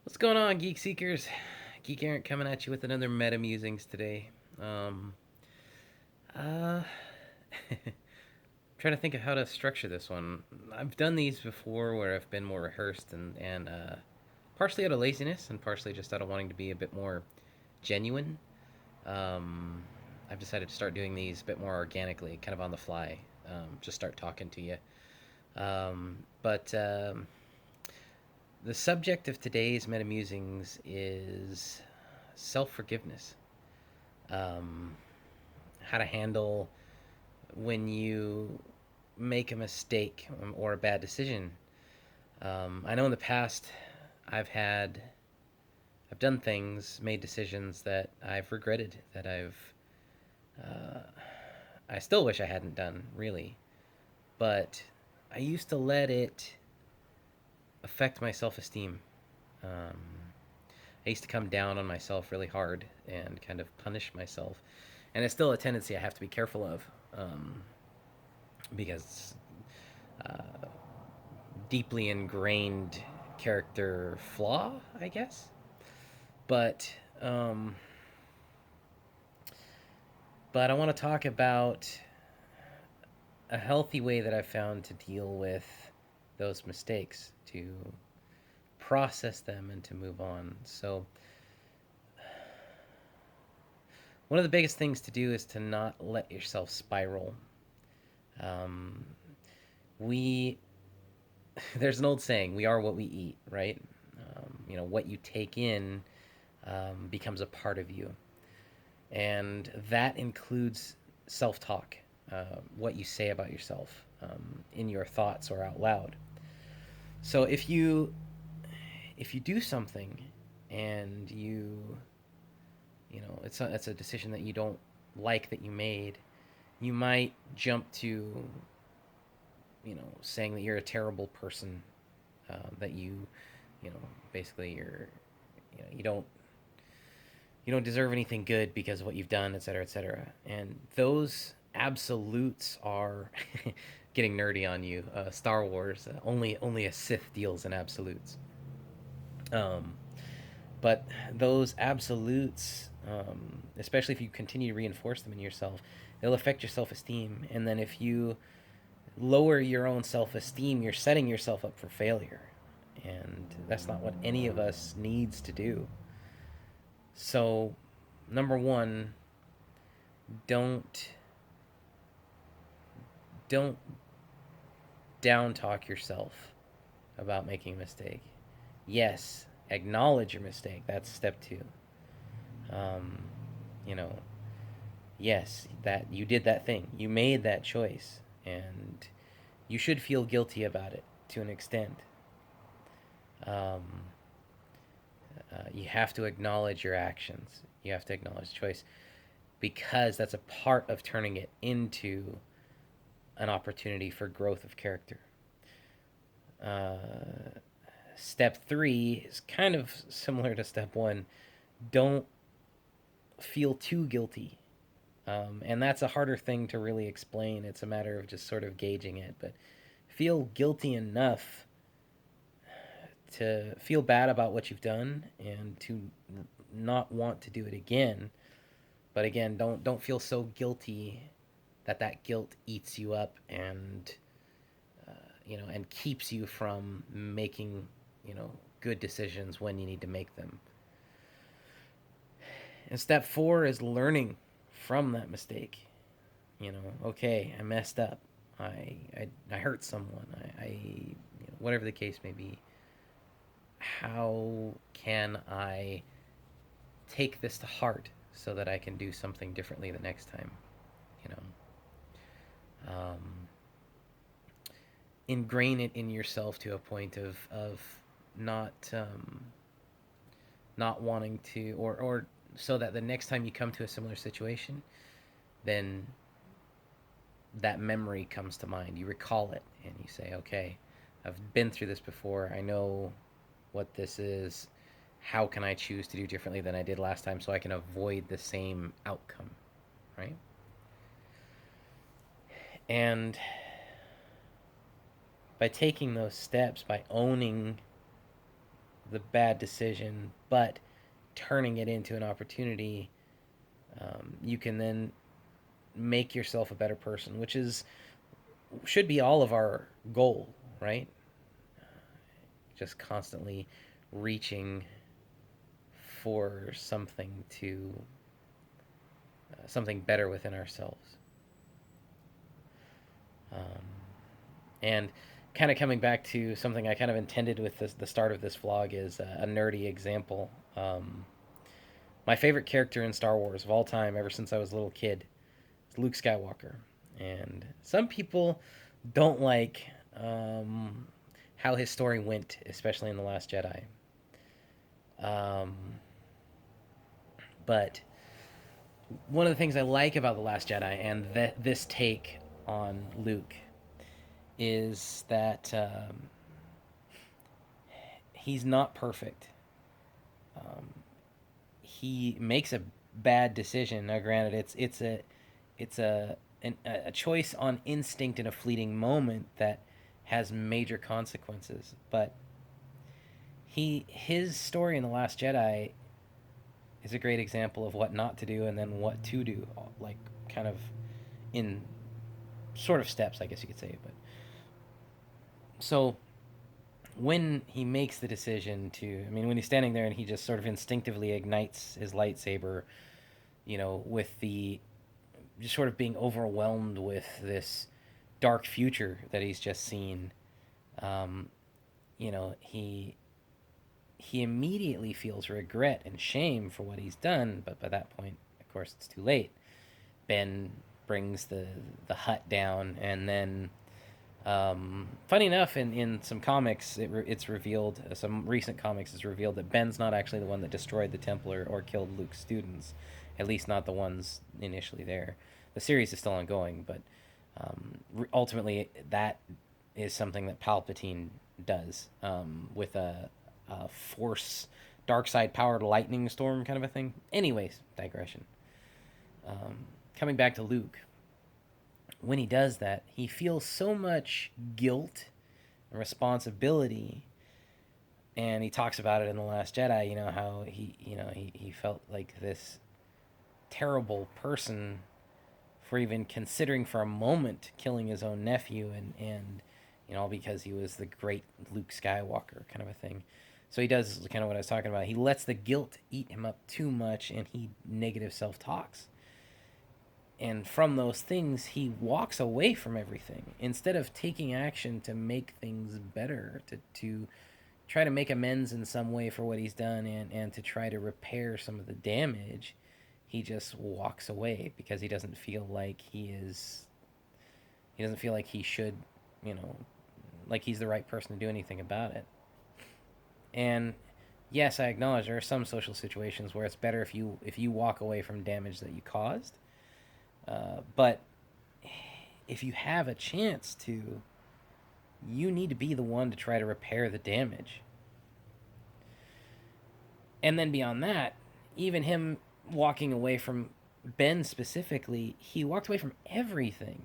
What's going on, Geek Seekers? Geek Errant coming at you with another Meta-Musings today. Um, uh, Trying to think of how to structure this one. I've done these before where I've been more rehearsed and partially out of laziness and partially just out of wanting to be a bit more genuine. Um, I've decided to start doing these a bit more organically, kind of on the fly. Just start talking to you. But the subject of today's Meta-Musings is self-forgiveness. um, how to handle when you make a mistake or a bad decision. I know in the past I've had I've done things, made decisions that I've regretted, that uh, I still wish I hadn't done, really. But I used to let it affect my self-esteem. Um, I used to come down on myself really hard and kind of punish myself, and it's still a tendency I have to be careful of. Because uh, deeply ingrained character flaw, I guess. But um, but I want to talk about a healthy way that I've found to deal with those mistakes, to process them and to move on. So one of the biggest things to do is to not let yourself spiral. Um, we There's an old saying: "We are what we eat." Right? What you take in becomes a part of you. And that includes self-talk, what you say about yourself in your thoughts or out loud. So if you do something and it's a decision that you don't like that you made, you might jump to saying that you're a terrible person, that basically you don't deserve anything good because of what you've done, et cetera, et cetera. And those absolutes are getting nerdy on you. Star Wars, only a Sith deals in absolutes. Um, but those absolutes, especially if you continue to reinforce them in yourself, they'll affect your self-esteem. And then if you lower your own self-esteem, you're setting yourself up for failure. And that's not what any of us needs to do. So, number one, don't don't down talk yourself about making a mistake. Yes, acknowledge your mistake. That's step two. Um, you know, yes, that you did that thing. You made that choice, and you should feel guilty about it to an extent. Um, you have to acknowledge your actions. You have to acknowledge choice because that's a part of turning it into an opportunity for growth of character. Uh, Step three is kind of similar to step one. Don't feel too guilty. And that's a harder thing to really explain. It's a matter of just sort of gauging it. But feel guilty enough to feel bad about what you've done and to not want to do it again. But again, don't feel so guilty that guilt eats you up and keeps you from making good decisions when you need to make them. And step four is learning from that mistake. Okay, I messed up. I hurt someone. Whatever the case may be. How can I take this to heart so that I can do something differently the next time? You um, Ingrain it in yourself to a point of not not wanting to, or so that the next time you come to a similar situation, then that memory comes to mind. You recall it and you say, okay, I've been through this before. I know what this is. How can I choose to do differently than I did last time so I can avoid the same outcome, right? And by taking those steps, by owning the bad decision, but turning it into an opportunity, you can then make yourself a better person, which is should be all of our goal, right? Just constantly reaching for something better within ourselves. Um, and kind of coming back to something I kind of intended with the start of this vlog is a nerdy example. My favorite character in Star Wars of all time, ever since I was a little kid, is Luke Skywalker. And some people don't like how his story went, especially in The Last Jedi. Um, but one of the things I like about The Last Jedi and this take on Luke is that he's not perfect. Um, he makes a bad decision. Now, granted, it's a choice on instinct in a fleeting moment that has major consequences. But his story in The Last Jedi is a great example of what not to do and then what to do, like kind of in sort of steps, I guess you could say. But so when he makes the decision to, I mean, when he's standing there and he just sort of instinctively ignites his lightsaber, with the just sort of being overwhelmed with this dark future that he's just seen, um, he immediately feels regret and shame for what he's done. But by that point, of course, it's too late. Ben brings the hut down, and then funny enough, in some comics, it's revealed, some recent comics, it's revealed that Ben's not actually the one that destroyed the temple or killed Luke's students, at least not the ones initially there. The series is still ongoing, but ultimately that is something that Palpatine does, with a force dark side powered lightning storm kind of a thing. Anyways, digression. Coming back to Luke, when he does that, he feels so much guilt and responsibility. And he talks about it in The Last Jedi, how he felt like this terrible person for even considering for a moment killing his own nephew, and all because he was the great Luke Skywalker kind of a thing. So he does kind of what I was talking about. He lets the guilt eat him up too much, and he negative self talks. And from those things, he walks away from everything instead of taking action to make things better, to try to make amends in some way for what he's done, and to try to repair some of the damage. He just walks away because he doesn't feel like he doesn't feel like he should, you know, like he's the right person to do anything about it. And yes, I acknowledge there are some social situations where it's better if you walk away from damage that you caused. But if you have a chance to, you need to be the one to try to repair the damage. And then beyond that, even him walking away from Ben specifically, he walked away from everything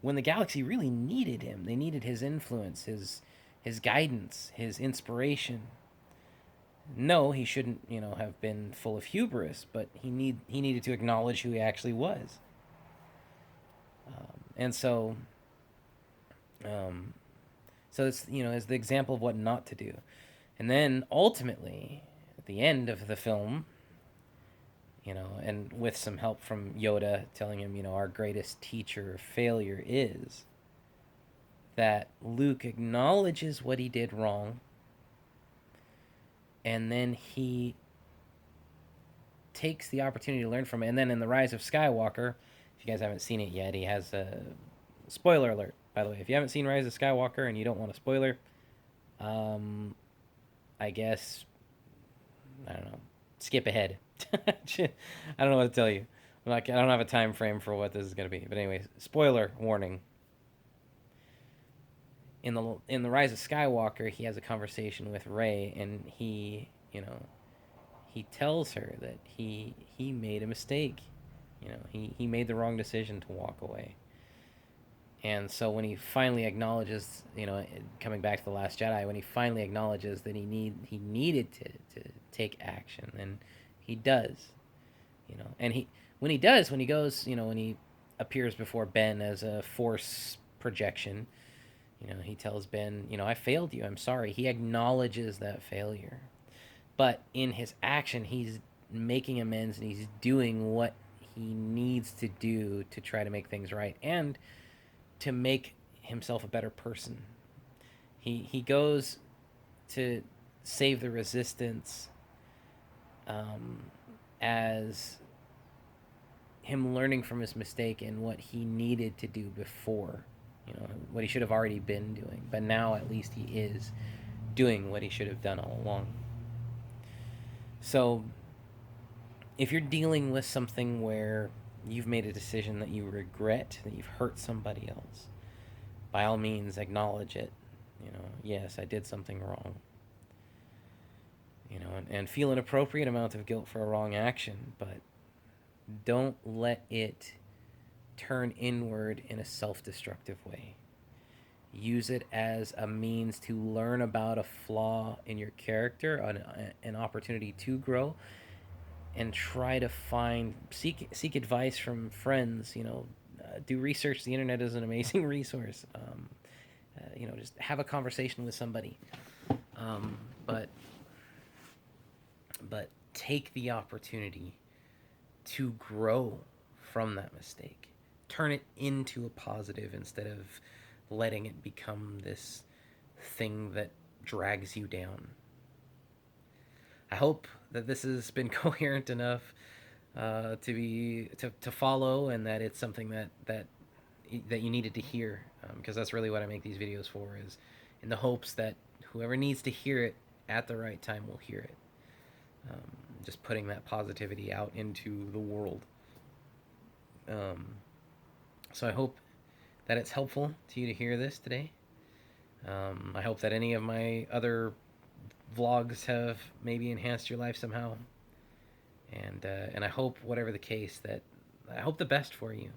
when the galaxy really needed him. They needed his influence, his guidance, his inspiration. No, he shouldn't, have been full of hubris, but he needed to acknowledge who he actually was. And um, so it's the example of what not to do. And then ultimately, at the end of the film, and with some help from Yoda telling him, our greatest teacher of failure is that Luke acknowledges what he did wrong, and then he takes the opportunity to learn from it. And then in The Rise of Skywalker, if you guys haven't seen it yet, he has a spoiler alert, by the way. If you haven't seen Rise of Skywalker and you don't want a spoiler, I guess, I don't know, skip ahead. I don't know what to tell you. I don't have a time frame for what this is going to be. But anyways, spoiler warning. In the Rise of Skywalker, he has a conversation with Rey, and he tells her that he made a mistake. He made the wrong decision to walk away. And so when he finally acknowledges, coming back to the Last Jedi, when he finally acknowledges that he needed to take action, then he does, and when he goes, when he appears before Ben as a force projection, he tells Ben, I failed you. I'm sorry. He acknowledges that failure, but in his action, he's making amends and he's doing what he needs to do to try to make things right and to make himself a better person. He goes to save the resistance, um, as him learning from his mistake and what he needed to do before, what he should have already been doing. But now at least he is doing what he should have done all along. So if you're dealing with something where you've made a decision that you regret, that you've hurt somebody else, by all means acknowledge it. Yes, I did something wrong. And feel an appropriate amount of guilt for a wrong action, but don't let it turn inward in a self-destructive way. Use it as a means to learn about a flaw in your character, an opportunity to grow, and try to seek advice from friends. Do research. The internet is an amazing resource. Just have a conversation with somebody. Um, but but take the opportunity to grow from that mistake. Turn it into a positive instead of letting it become this thing that drags you down. I hope that this has been coherent enough to follow, and that it's something that you needed to hear, because that's really what I make these videos for, is in the hopes that whoever needs to hear it at the right time will hear it. Um, just putting that positivity out into the world. Um, so I hope that it's helpful to you to hear this today. I hope that any of my other vlogs have maybe enhanced your life somehow. And I hope, whatever the case, that I hope the best for you.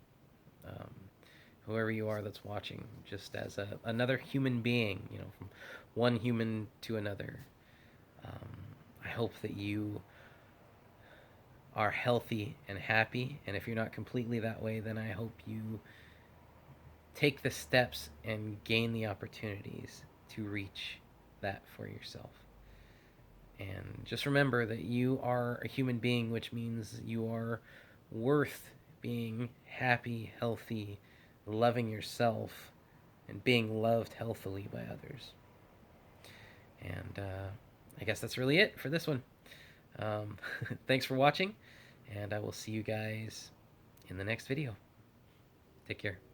Um, Whoever you are that's watching, just as another human being, from one human to another. Um, I hope that you are healthy and happy. And if you're not completely that way, then I hope you take the steps and gain the opportunities to reach that for yourself. And just remember that you are a human being, which means you are worth being happy, healthy, loving yourself, and being loved healthily by others. And I guess that's really it for this one. Thanks for watching, and I will see you guys in the next video. Take care.